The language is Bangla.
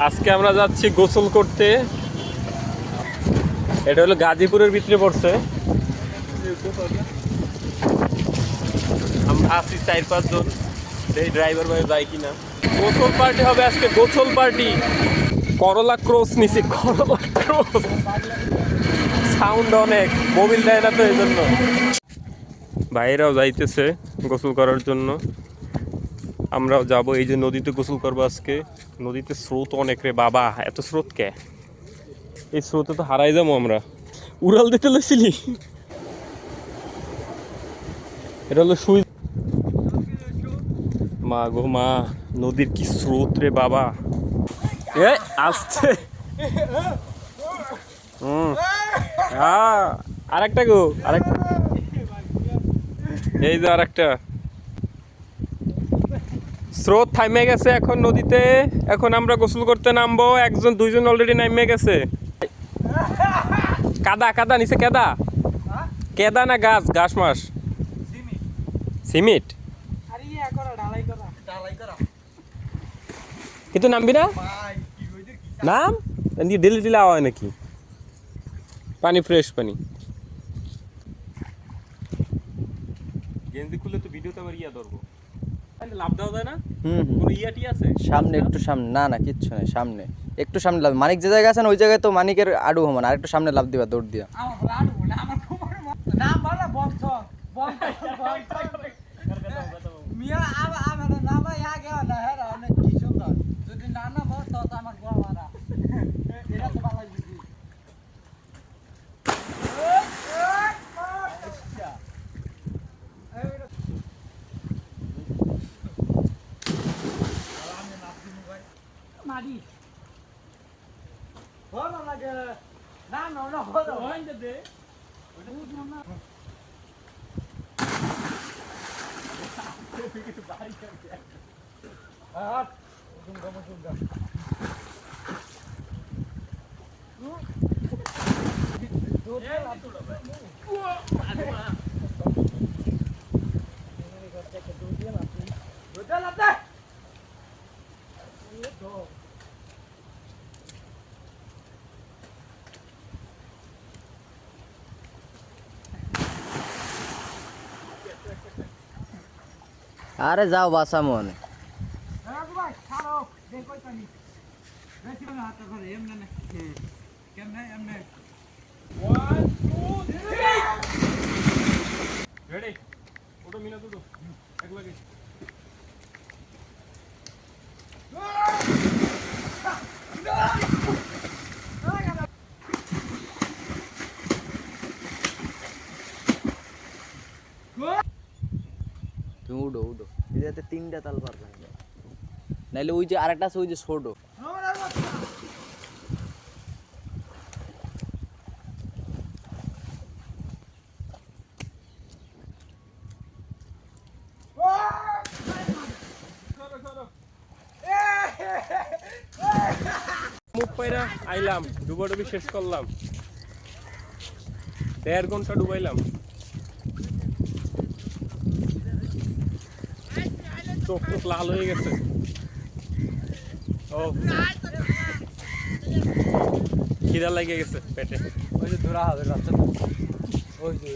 আজকে আমরা যাচ্ছি গোসল করতে। এটা হলো গাজীপুরের ভিতরে পড়ছে। আমরা আছি 4-5 জন, এই ড্রাইভার ভাই যায় কিনা। গোসল পার্টি হবে আজকে, গোসল পার্টি। করলা ক্রস নিছি, করলা ক্রস। সাউন্ড অনেক, মোবিল দেয় না তো এই জন্য। ভাইয়েরাও যাইতেছে গোসল করার জন্য, আমরাও যাব। এই যে নদীতে গোসল করবো আজকে। নদীতে স্রোত অনেক রে বাবা, এত স্রোত কে? এই স্রোতে তো হারাই যাবো আমরা। উড়াল দিতে লইছিলি? এটা হলো সুই। মা গো মা, নদীর কি স্রোত রে বাবা। এ আসছে। আরেকটা গো, আরেকটা। এই যে আরেকটা। স্রোত থামে গেছে এখন নদীতে। এখন আমরা গোসল করতে নামবো। 1-2জন অলরেডি নামে গেছে। কাদা কাদা নিচে, কেদা কেদা না গাছ, ঘাস মাস সিমেন্ট। কিন্তু নামবি না? নাম ডেলি দিলে হয় নাকি? পানি ফ্রেশ পানি। গেঞ্জি খুললে তো ভিডিওতে আবার ইয়া ধরবো। লাভ দেওয়া যায় না? কোনো ইয়াটি আছে সামনে, একটু সামনে। না না কিচ্ছু নেই, সামনে একটু সামনে লাভ। মানিক যে জায়গায় আছেন ওই জায়গায় তো মানিকের আডু হমান, আর একটু সামনে লাভ দিবা, দৌড় দিয়া। আরে যাও বাসা মনে। রেডি? ওটা মিলা দুটো এক লাগে। তুমি উডো উডো, এটাতে 3টা তাল পারবে নাইলে ওই যে আরেকটা আছে ওই যে ছোট। মুখ পাইরা আইলাম, ডুবাডুবি শেষ করলাম। 1.5 ঘন্টা ডুবাইলাম। চোখ চোখ লাল হয়ে গেছে। ও খিদা লেগে গেছে পেটে। ওই যে ধরা হবে বাচ্চা, ওই যে